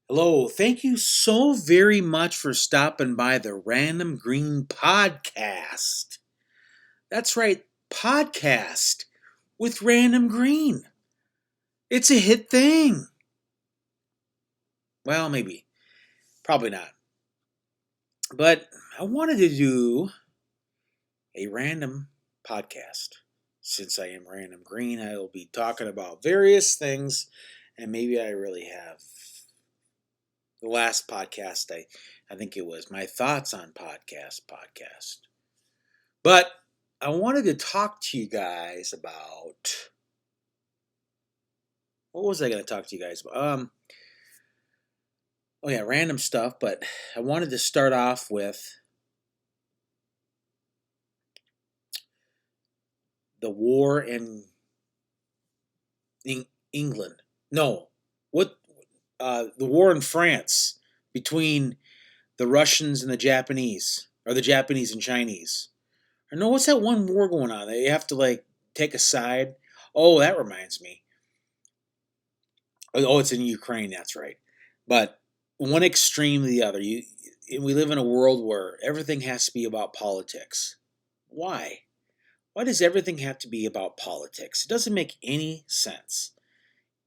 Hello, thank you so very much for stopping by the Random Green Podcast. That's right, podcast with Random Green. It's a hit thing. Well, maybe, probably not. But I wanted to do a random podcast. Since I am Random Green, I will be talking about various things, and maybe I really have. The last podcast, I think it was my thoughts on podcast. But I wanted to talk to you guys about what was I going to talk to you guys about? Oh yeah, random stuff. But I wanted to start off with the war in England. No, what the war in France between the Russians and the Japanese, or the Japanese and Chinese. Or no, what's that one war going on? They have to like take a side. Oh, that reminds me. Oh, it's in Ukraine. That's right. But one extreme to the other. We live in a world where everything has to be about politics. Why? Why does everything have to be about politics? It doesn't make any sense.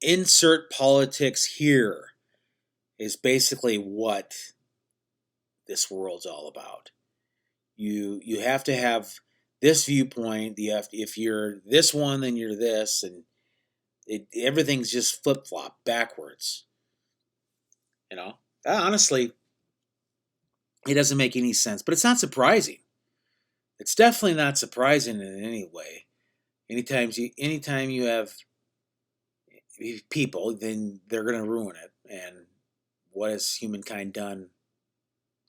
Insert politics here is basically what this world's all about. You have to have this viewpoint. If you're this one, then you're this, and everything's just flip flop backwards. You know, honestly, it doesn't make any sense. But it's not surprising. It's definitely not surprising in any way. Anytime you have people, then they're going to ruin it. And what has humankind done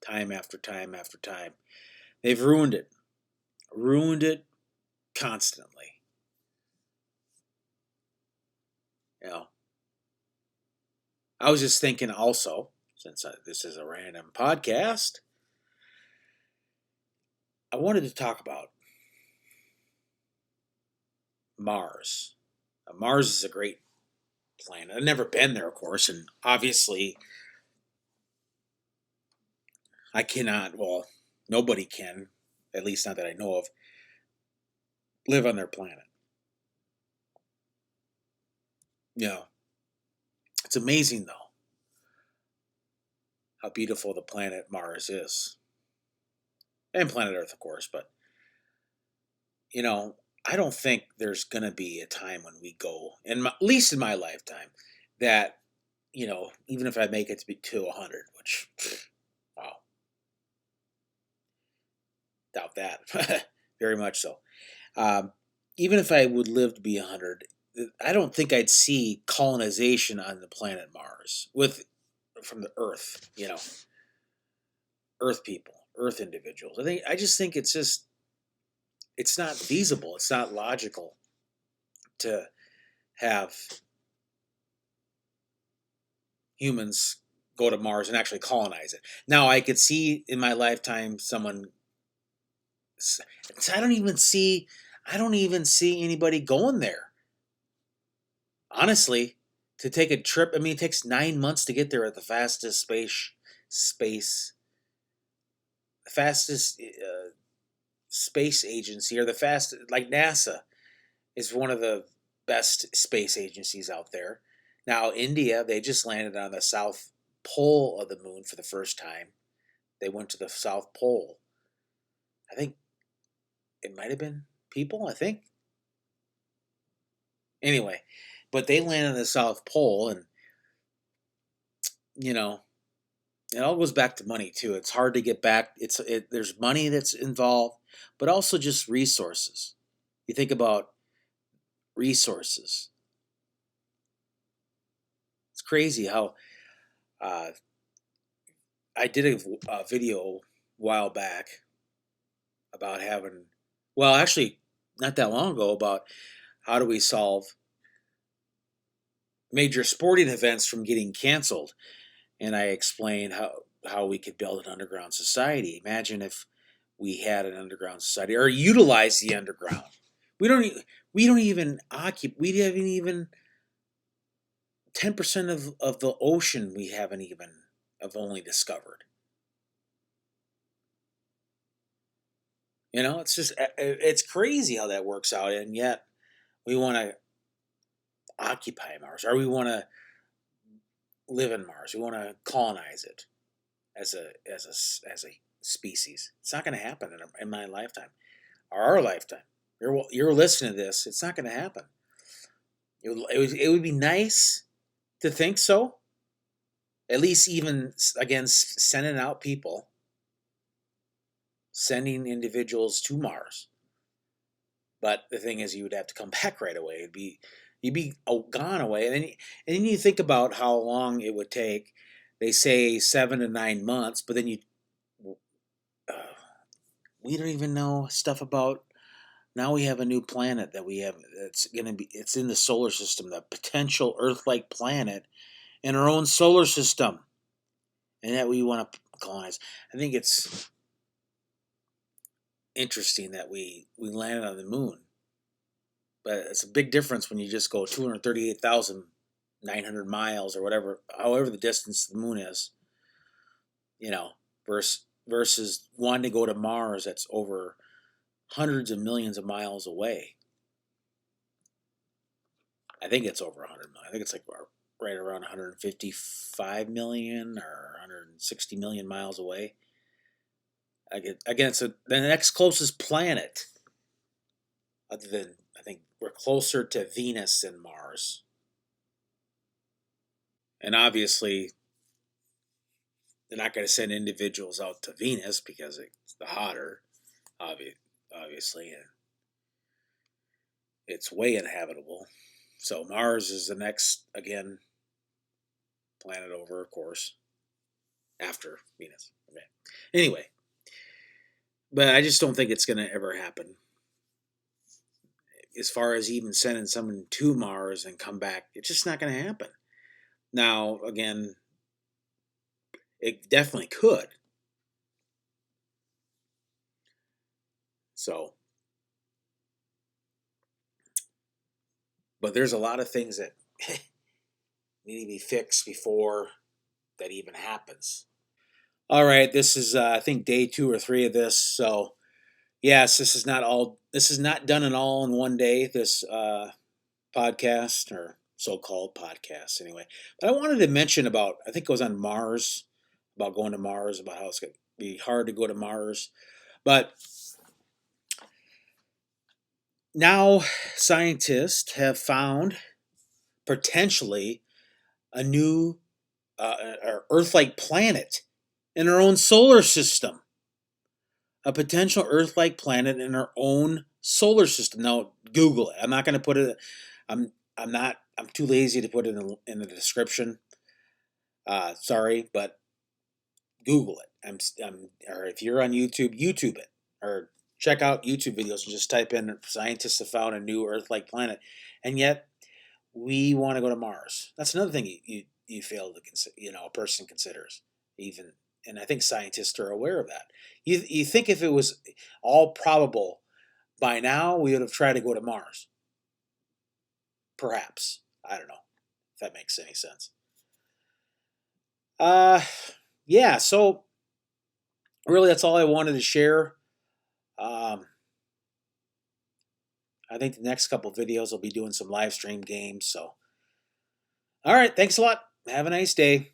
time after time after time? They've ruined it constantly. You know, I was just thinking also, since this is a random podcast, I wanted to talk about Mars. Mars is a great planet. I've never been there, of course, and obviously I cannot, well, nobody can, at least not that I know of, live on their planet. You know, it's amazing, though, how beautiful the planet Mars is. And planet Earth, of course, but, you know, I don't think there's going to be a time when we go, at least in my lifetime, that, even if I make it to 100, which, wow, doubt that. Very much so. Um, Even if I would live to be 100, I don't think I'd see colonization on the planet Mars from the Earth, Earth people, Earth individuals. I just think it's not feasible. It's not logical to have humans go to Mars and actually colonize it. Now, I could see in my lifetime someone. I don't even see. I don't even see anybody going there. Honestly, to take a trip. I mean, it takes 9 months to get there at the space, fastest space agency, or the fastest, like NASA is one of the best space agencies out there. Now, India, they just landed on the south pole of the moon for the first time. They went to the South Pole. I think it might have been people, I think. Anyway, but they landed on the South Pole, and, you know, it all goes back to money, too. It's hard to get back. There's money that's involved, but also just resources. You think about resources. It's crazy how uh, I did a video a while back about having, well, actually, not that long ago, about how do we solve major sporting events from getting canceled. And I explained how we could build an underground society. Imagine if we had an underground society or utilize the underground. We don't even occupy. We haven't even 10% of the ocean we haven't even have only discovered. You know, it's just it's crazy how that works out, and yet we want to occupy Mars, or we want to live in Mars. We want to colonize it as a species. It's not going to happen in my lifetime or our lifetime. You're listening to this. It's not going to happen. It would be nice to think so. At least even again sending out people, sending individuals to Mars. But the thing is, you would have to come back right away. You'd be gone away, and then you think about how long it would take. They say 7 to 9 months, but then we don't even know stuff about. Now we have a new planet that we have. It's in the solar system, the potential Earth-like planet in our own solar system, and that we want to colonize. I think it's interesting that we landed on the moon. But it's a big difference when you just go 238,900 miles or whatever, however the distance the moon is, you know, versus wanting to go to Mars that's over hundreds of millions of miles away. I think it's over 100 million. I think it's like right around 155 million or 160 million miles away. Again, it's the next closest planet, other than, I think we're closer to Venus than Mars. And obviously, they're not going to send individuals out to Venus because it's the hotter, obviously, and it's way inhabitable. So Mars is the next, again, planet over, of course, after Venus. Okay. Anyway, but I just don't think it's going to ever happen. As far as even sending someone to Mars and come back, it's just not going to happen. Now, again, it definitely could. So, but there's a lot of things that need to be fixed before that even happens. All right, this is I think day 2 or 3 of this. So, yes, this is not all. This is not done in all in one day. This podcast, or so-called podcast, anyway. But I wanted to mention about. I think it was on Mars, about going to Mars, about how it's going to be hard to go to Mars, but now scientists have found potentially a new Earth-like planet in our own solar system. A potential Earth-like planet in our own solar system. Now, Google it. I'm not going to put it. I'm not. I'm too lazy to put it in the description. Sorry, but Google it. Or if you're on YouTube, YouTube it, or check out YouTube videos and just type in "scientists have found a new Earth-like planet," and yet we want to go to Mars. That's another thing you fail to consider. A person considers even, and I think scientists are aware of that. You think if it was all probable, by now we would have tried to go to Mars. Perhaps. I don't know if that makes any sense. Yeah, so really that's all I wanted to share. I think the next couple videos will be doing some live stream games. So, all right, thanks a lot. Have a nice day.